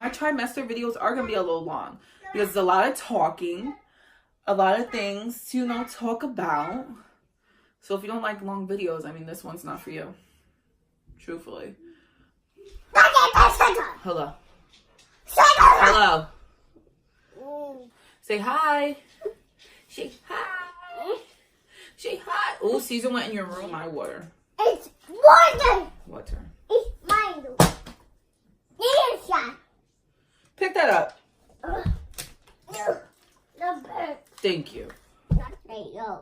My trimester videos are going to be a little long because there's a lot of talking, a lot of things to, talk about. So if you don't like long videos, I mean, this one's not for you. Truthfully. Hello. Hello. Say hi. Say hi. Say hi. Oh, Caesar went in your room. My water. It's water. Water. It's mine. Yes. Pick that up. The bird. Thank you. Not Ayo.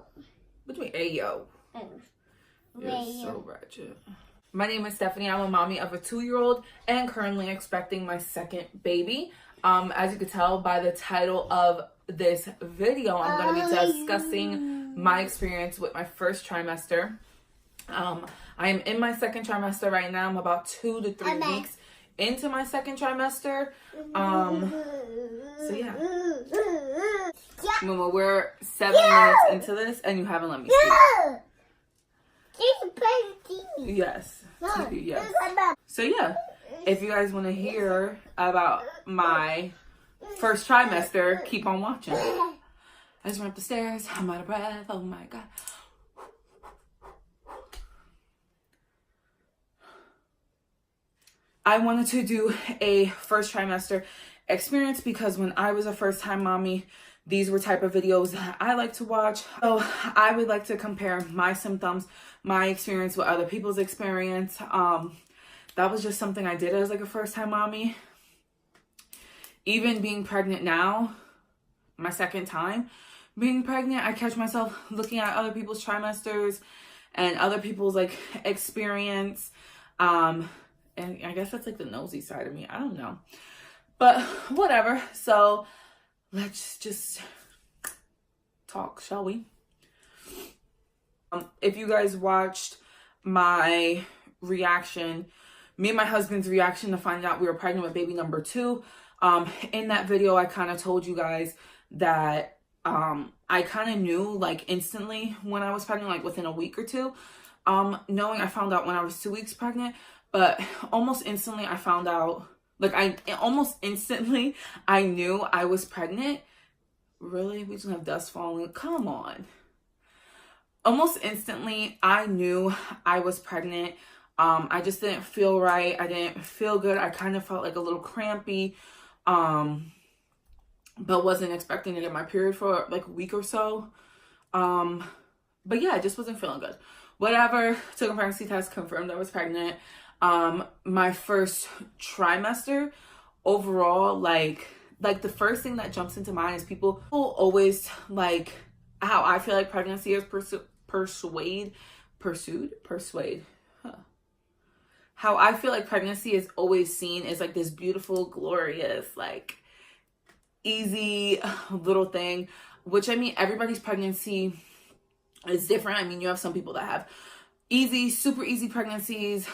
What do you mean, ayo? You're Ayo. so ratchet. My name is Stephanie. I'm a mommy of a 2-year-old and currently expecting my second baby. As you can tell by the title of this video, I'm going to be discussing my experience with my first trimester. I am in my second trimester right now. I'm about 2 to 3 weeks into my second trimester. So yeah. Mama, we're 7 minutes into this and you haven't let me speak. Yes. TV, yes. So yeah, if you guys want to hear about my first trimester, keep on watching. I just went up the stairs. I'm out of breath. Oh my God. I wanted to do a first trimester experience because when I was a first time mommy, these were type of videos that I like to watch. So I would like to compare my symptoms, my experience with other people's experience. That was just something I did as like a first time mommy. Even being pregnant now, my second time being pregnant, I catch myself looking at other people's trimesters and other people's like experience. And I guess that's like the nosy side of me. I don't know. But whatever. So let's just talk, shall we? If you guys watched my reaction, me and my husband's reaction to find out we were pregnant with baby number 2, in that video, I kind of told you guys that I kind of knew like instantly when I was pregnant, like within a week or two, knowing I found out when I was 2 weeks pregnant, but almost instantly I found out, like almost instantly I knew I was pregnant. Really? We just have dust falling. Come on. Almost instantly I knew I was pregnant. I just didn't feel right. I didn't feel good. I kind of felt like a little crampy. But wasn't expecting to get my period for like a week or so. But yeah, I just wasn't feeling good. Whatever. Took a pregnancy test, confirmed I was pregnant. My first trimester overall, like the first thing that jumps into mind is people always like how I feel like pregnancy is pursued. Huh. How I feel like pregnancy is always seen as like this beautiful, glorious, like easy little thing, which I mean, everybody's pregnancy is different. I mean, you have some people that have easy, super easy pregnancies,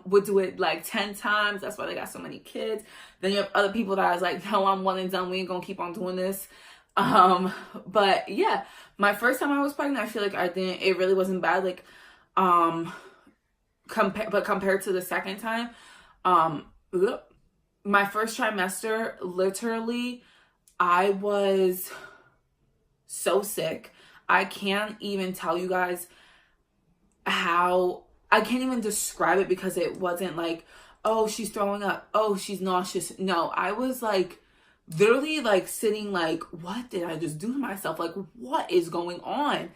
would do it like 10 times. That's why they got so many kids. Then you have other people that is like, no, I'm one and done. We ain't gonna keep on doing this. But yeah, my first time I was pregnant, I feel like it really wasn't bad. Like, compared to the second time, my first trimester, literally, I was so sick. I can't even tell you guys how, I can't even describe it because it wasn't like, oh, she's throwing up, oh, she's nauseous. No, I was like literally like sitting like, what did I just do to myself? Like, what is going on?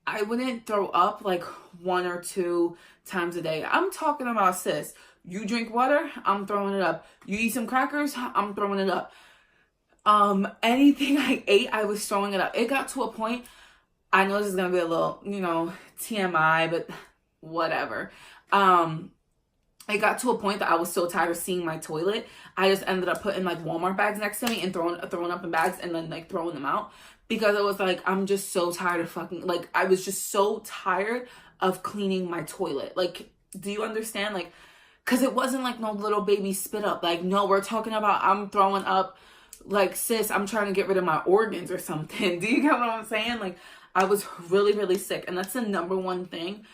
I wouldn't throw up like 1 or 2 times a day. I'm talking about, sis, you drink water, I'm throwing it up. You eat some crackers, I'm throwing it up. Anything I ate, I was throwing it up. It got to a point, I know this is gonna be a little, TMI, but whatever. It got to a point that I was so tired of seeing my toilet, I just ended up putting like Walmart bags next to me and throwing up in bags and then like throwing them out, because it was like, I'm just so tired of like, I was just so tired of cleaning my toilet. Like, do you understand? Like, because it wasn't like no little baby spit up. Like, no, we're talking about I'm throwing up, like, sis, I'm trying to get rid of my organs or something. Do you get what I'm saying? Like, I was really, really sick. And that's the number one thing.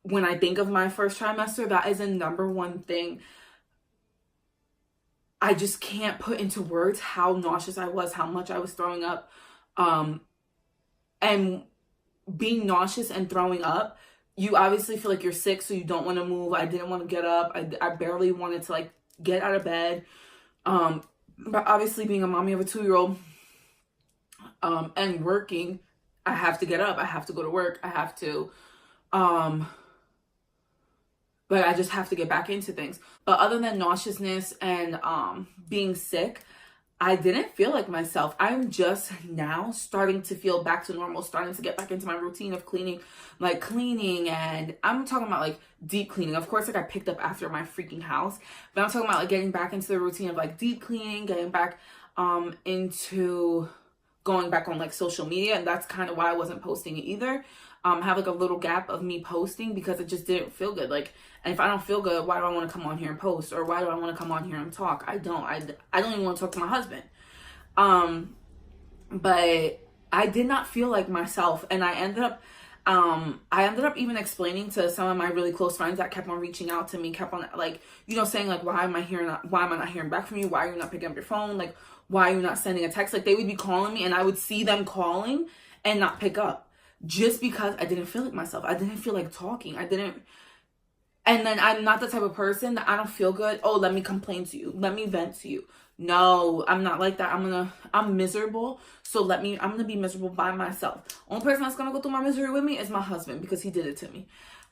When I think of my first trimester, that is the number one thing I just can't put into words how nauseous I was, how much I was throwing up. And being nauseous and throwing up, you obviously feel like you're sick, so you don't want to move. I didn't want to get up. I barely wanted to like get out of bed. But obviously being a mommy of a 2-year-old, and working, I have to get up. I have to go to work. I have to, but I just have to get back into things. But other than nauseousness and being sick, I didn't feel like myself. I'm just now starting to feel back to normal, starting to get back into my routine of cleaning, and I'm talking about like deep cleaning. Of course, like I picked up after my freaking house, but I'm talking about like getting back into the routine of like deep cleaning, getting back into going back on like social media. And that's kind of why I wasn't posting it either. Have like a little gap of me posting because it just didn't feel good. Like, and if I don't feel good, why do I want to come on here and post? Or why do I want to come on here and talk? I don't even want to talk to my husband. But I did not feel like myself. And I ended up even explaining to some of my really close friends that kept on reaching out to me, kept on like, you know, saying like, why am I not hearing back from you? Why are you not picking up your phone? Like, why are you not sending a text? Like, they would be calling me and I would see them calling and not pick up just because I didn't feel like myself. I didn't feel like talking. And then I'm not the type of person that I don't feel good. Oh, let me complain to you. Let me vent to you. No, I'm not like that. I'm miserable. So I'm going to be miserable by myself. Only person that's going to go through my misery with me is my husband because he did it to me.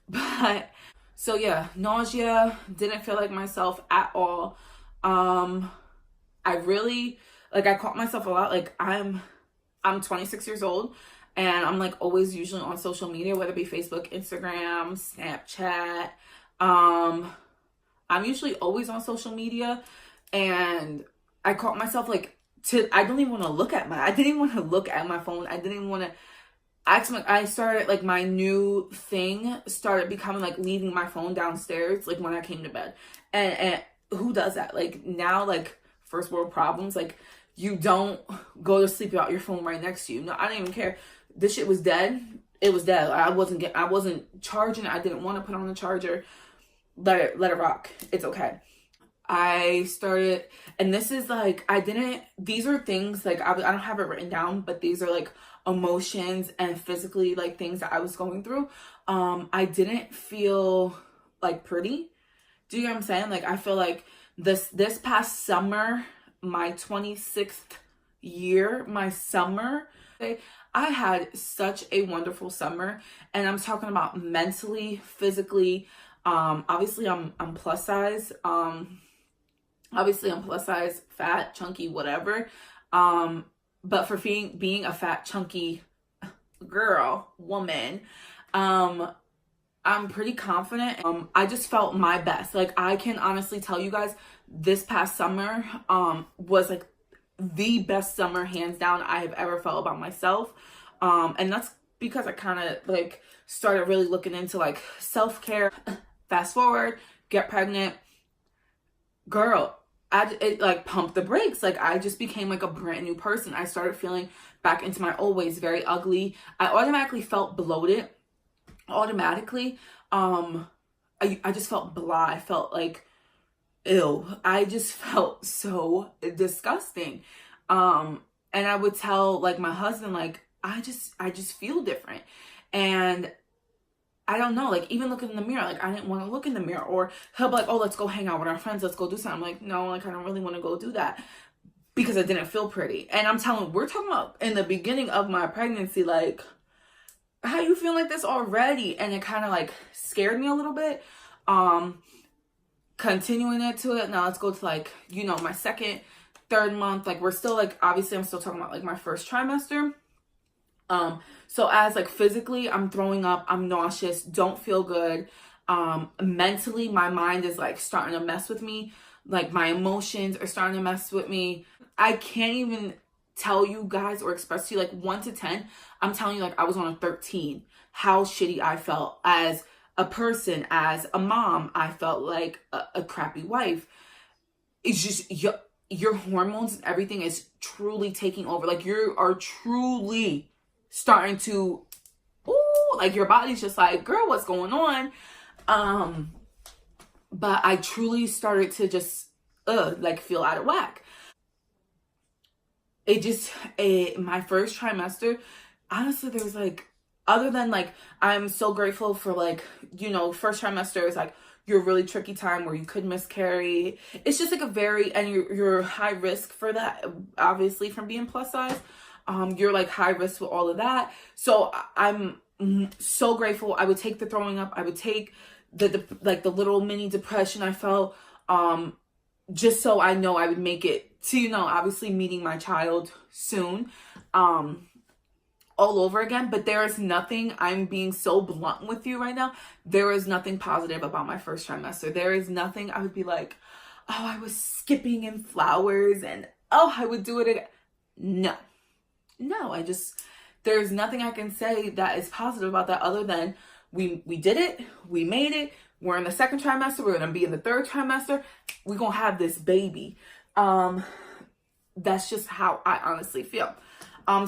But so yeah, nausea, didn't feel like myself at all. I really, like, I caught myself a lot. Like, I'm 26 years old and I'm like always usually on social media, whether it be Facebook, Instagram, Snapchat. I'm usually always on social media, and I caught myself like I didn't even want to look at my phone. I didn't even want to I started like my new thing started becoming like leaving my phone downstairs like when I came to bed. And who does that? Like now, like first world problems, like you don't go to sleep without your phone right next to you. No, I didn't even care. This shit was dead. It was dead. I wasn't charging it. I didn't want to put on the charger. Let it rock. It's okay. I started, and this is like, these are things like, I don't have it written down, but these are like emotions and physically like things that I was going through. I didn't feel like pretty. Do you know what I'm saying? Like, I feel like this past summer, my 26th year, my summer, I had such a wonderful summer. And I'm talking about mentally, physically. Obviously I'm plus size. Obviously I'm plus size, fat, chunky, whatever. But for being a fat, chunky woman, I'm pretty confident. I just felt my best. Like, I can honestly tell you guys, this past summer, was like the best summer, hands down, I have ever felt about myself. And that's because I kind of like started really looking into like self-care. Fast forward, get pregnant, girl, it like pumped the brakes. Like, I just became like a brand new person. I started feeling back into my old ways, very ugly. I automatically felt bloated. Automatically, I just felt blah. I felt like ew. I just felt so disgusting. And I would tell like my husband, like, I just feel different. And I don't know, like, even looking in the mirror, like, I didn't want to look in the mirror. Or he'll be like, oh, let's go hang out with our friends. Let's go do something. I'm like, no, like, I don't really want to go do that because I didn't feel pretty. And I'm telling, we're talking about in the beginning of my pregnancy, like, how you feel like this already? And it kind of like scared me a little bit. Continuing it to it. Now let's go to like, you know, my second, third month. Like, we're still like, obviously I'm still talking about like my first trimester. So as like physically, I'm throwing up, I'm nauseous, don't feel good. Mentally, my mind is like starting to mess with me. Like, my emotions are starting to mess with me. I can't even tell you guys or express to you, like 1 to 10. I'm telling you, like, I was on a 13. How shitty I felt as a person, as a mom. I felt like a crappy wife. It's just your hormones and everything is truly taking over. Like, you are truly starting to, like, your body's just like, girl, what's going on? But I truly started to just like feel out of whack. My first trimester, honestly, there's like, other than like, I'm so grateful for like, first trimester is like your really tricky time where you could miscarry. It's just like and you're high risk for that, obviously, from being plus size. You're like high risk with all of that. So I'm so grateful. I would take the throwing up. I would take the little mini depression I felt, just so I know I would make it to, obviously meeting my child soon, all over again. But there is nothing, I'm being so blunt with you right now, there is nothing positive about my first trimester. There is nothing I would be like, oh, I was skipping in flowers and, oh, I would do it again. No, there's nothing I can say that is positive about that, other than we did it, we made it, we're in the second trimester, we're going to be in the third trimester, we're going to have this baby. That's just how I honestly feel.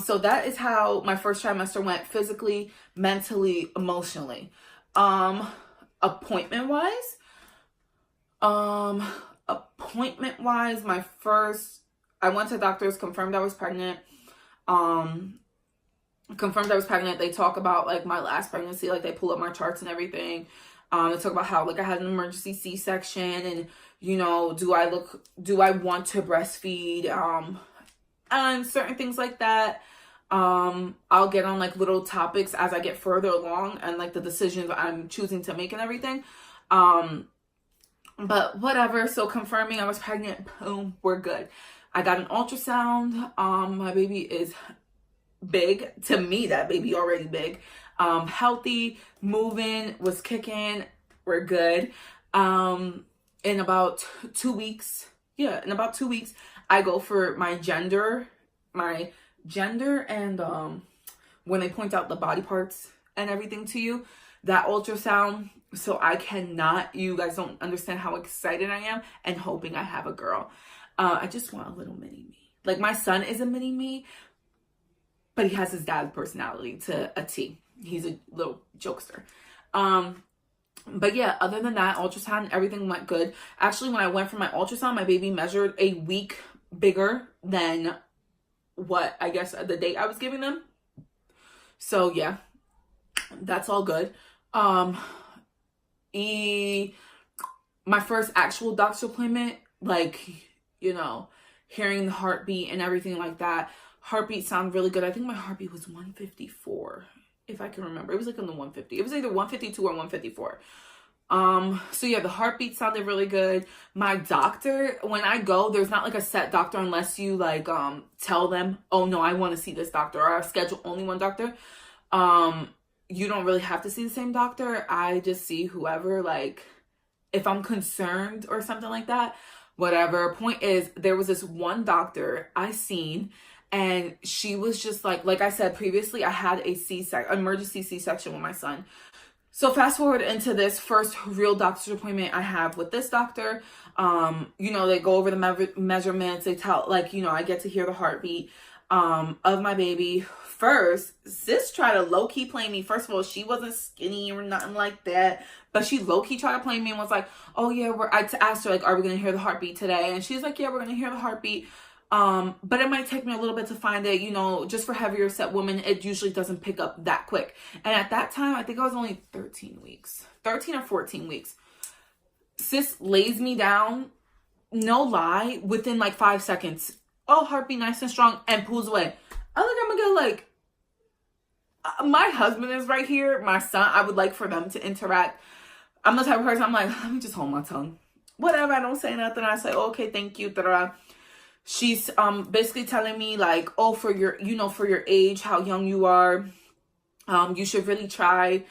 So that is how my first trimester went, physically, mentally, emotionally. Appointment wise, I went to doctors, confirmed I was pregnant. They talk about like my last pregnancy, like they pull up my charts and everything. They talk about how like I had an emergency C-section, and do I want to breastfeed, and certain things like that. I'll get on like little topics as I get further along, and like the decisions I'm choosing to make and everything. But whatever. So confirming I was pregnant, boom, we're good. I got an ultrasound. My baby is big. To me, that baby already big. Healthy, moving, was kicking. We're good. In about 2 weeks, I go for my gender, and when they point out the body parts and everything to you, that ultrasound. So you guys don't understand how excited I am and hoping I have a girl. I just want a little mini me. Like, my son is a mini me, but he has his dad's personality to a T. He's a little jokester. But yeah, other than that, ultrasound, everything went good. Actually, when I went for my ultrasound, my baby measured a week bigger than what, I guess, the date I was giving them. So yeah, that's all good. My first actual doctor's appointment, like, hearing the heartbeat and everything like that. Heartbeat sounded really good. I think my heartbeat was 154, if I can remember. It was like in the 150. It was either 152 or 154. So yeah, the heartbeat sounded really good. My doctor, when I go, there's not like a set doctor unless you like tell them, oh no, I want to see this doctor, or I schedule only one doctor. You don't really have to see the same doctor. I just see whoever, like, if I'm concerned or something like that, whatever. Point is, there was this one doctor I seen, and she was just like I said previously, I had a emergency C-section with my son. So fast forward into this first real doctor's appointment I have with this doctor. They go over the measurements. They tell, like, I get to hear the heartbeat of my baby. First, sis tried to low-key play me. First of all, she wasn't skinny or nothing like that, but she low-key tried to play me and was like, oh yeah, I asked her, like, are we going to hear the heartbeat today? And she's like, yeah, we're going to hear the heartbeat. But it might take me a little bit to find it, just for heavier set women, it usually doesn't pick up that quick. And at that time, I think I was only 13 or 14 weeks. Sis lays me down, no lie, within like 5 seconds. Oh, heartbeat nice and strong, and pulls away. I think I'm gonna go like, my husband is right here, my son, I would like for them to interact. I'm the type of person, I'm like, let me just hold my tongue. Whatever, I don't say nothing. I say, okay, thank you, da-da. She's basically telling me like, oh, for your age, how young you are, you should really try,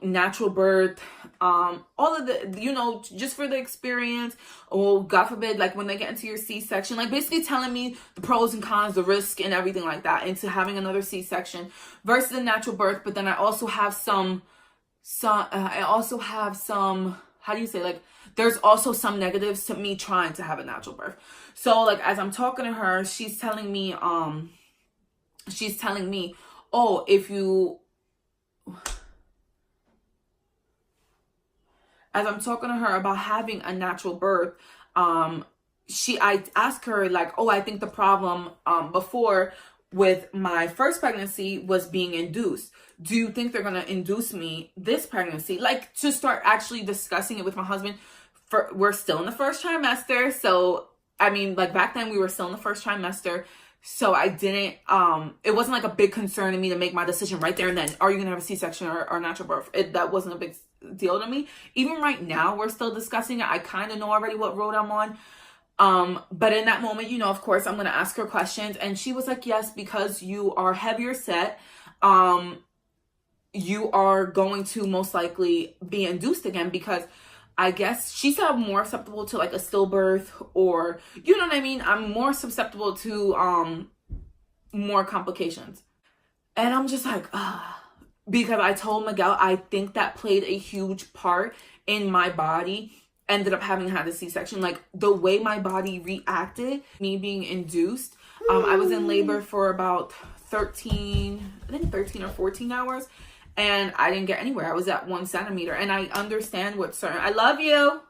natural birth, all of the, just for the experience. Oh, God forbid, like when they get into your C-section, like basically telling me the pros and cons, the risk and everything like that into having another C-section versus a natural birth. But then I also have some, how do you say, like, there's also some negatives to me trying to have a natural birth. So like, as I'm talking to her, she's telling me, oh, as I'm talking to her about having a natural birth, I asked her like, oh, I think the problem before with my first pregnancy was being induced. Do you think they're gonna induce me this pregnancy? Like, to start actually discussing it with my husband. We're still in the first trimester, so I mean, like, back then we were still in the first trimester, so I didn't it wasn't like a big concern to me to make my decision right there and then, are you gonna have a C-section or natural birth? That wasn't a big deal to me. Even right now, we're still discussing it. I kind of know already what road I'm on. But in that moment, you know, of course, I'm going to ask her questions. And she was like, yes, because you are heavier set, you are going to most likely be induced again, because I guess she said I'm more susceptible to like a stillbirth, or, you know what I mean? I'm more susceptible to, more complications. And I'm just like, because I told Miguel, I think that played a huge part in my body. Ended up having had a C-section. Like, the way my body reacted, me being induced, I was in labor for about 13 or 14 hours, and I didn't get anywhere. I was at 1 centimeter, and I understand what certain, I love you.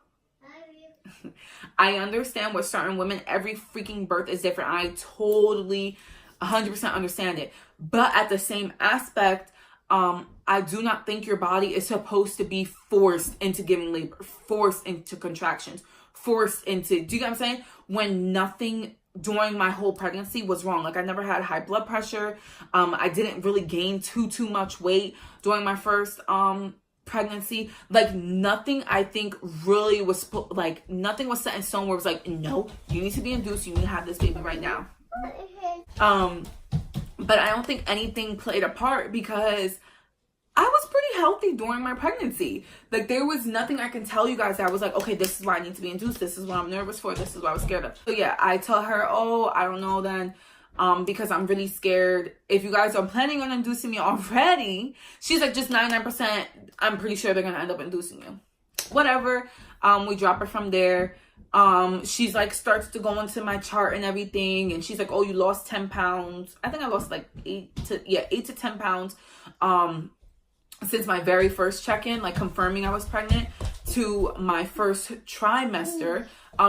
I understand what certain women, every freaking birth is different. I totally 100% understand it. But at the same aspect, I do not think your body is supposed to be forced into giving labor, forced into contractions, forced into, do you get what I'm saying? When nothing during my whole pregnancy was wrong. Like, I never had high blood pressure. I didn't really gain too much weight during my first pregnancy. Like, nothing, I think, really was, like, nothing was set in stone where it was like, no, you need to be induced, you need to have this baby right now. But I don't think anything played a part, because I was pretty healthy during my pregnancy. Like, there was nothing I can tell you guys that I was like, okay, this is why I need to be induced. This is what I'm nervous for. This is what I was scared of. So yeah, I tell her, oh, I don't know then, because I'm really scared. If you guys are planning on inducing me already, she's like, just 99%, I'm pretty sure they're going to end up inducing you. Whatever. We drop her from there. She's like, starts to go into my chart and everything, and she's like, oh, you lost 10 pounds. I think I lost like 8 to 10 pounds since my very first check-in, like confirming I was pregnant, to my first trimester,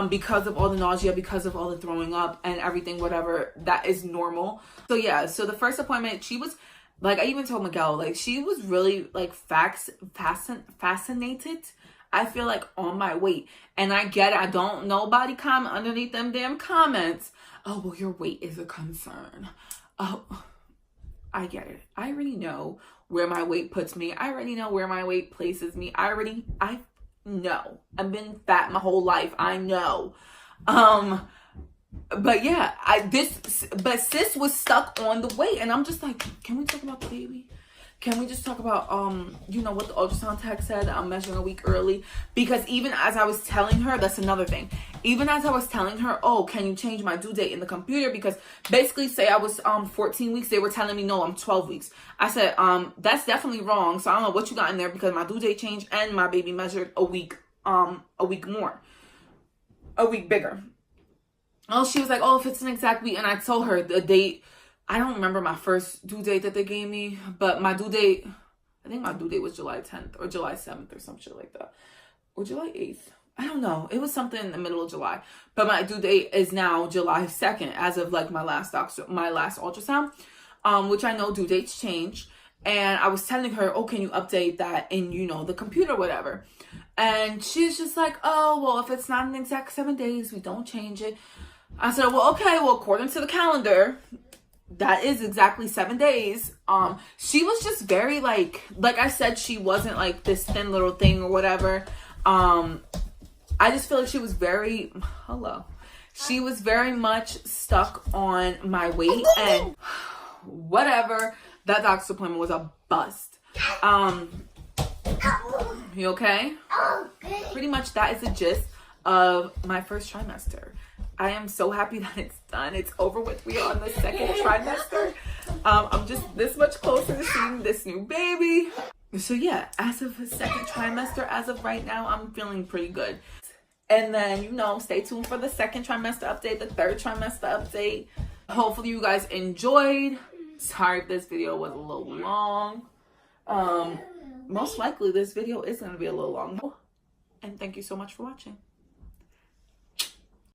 because of all the nausea, because of all the throwing up and everything, whatever, that is normal. So yeah, so the first appointment, she was like, I even told Miguel, like, she was really like fascinated, I feel like, on my weight. And I get it. I don't, nobody comment underneath them damn comments, oh, well, your weight is a concern. Oh, I get it. I already know where my weight puts me. I already know where my weight places me. I know. I've been fat my whole life. I know. But yeah, but sis was stuck on the weight, and I'm just like, can we talk about the baby? Can we just talk about, you know, what the ultrasound tech said, I'm measuring a week early? Because even as I was telling her, that's another thing. Even as I was telling her, oh, can you change my due date in the computer? Because basically, say I was 14 weeks, they were telling me, no, I'm 12 weeks. I said, that's definitely wrong. So I don't know what you got in there, because my due date changed and my baby measured a week more, a week bigger. Oh, she was like, oh, if it's an exact week. And I told her the date. I don't remember my first due date that they gave me, but my due date, I think my due date was July 10th or July 7th or some shit like that. Or July 8th. I don't know. It was something in the middle of July. But my due date is now July 2nd as of like my last ultrasound, which I know due dates change. And I was telling her, oh, can you update that in, you know, the computer, whatever. And she's just like, oh, well, if it's not an exact 7 days, we don't change it. I said, well, okay, well, according to the calendar, that is exactly 7 days. She was just very like I said, she wasn't like this thin little thing or whatever. I just feel like she was very, she was very much stuck on my weight, and whatever. That doctor's appointment was a bust. You okay? Pretty much that is the gist of my first trimester. I am so happy that it's done. It's over with. We are on the second trimester. I'm just this much closer to seeing this new baby. So yeah, as of the second trimester, as of right now, I'm feeling pretty good. And then, you know, stay tuned for the second trimester update, the third trimester update. Hopefully you guys enjoyed. Sorry if this video was a little long. Most likely this video is going to be a little long. And thank you so much for watching.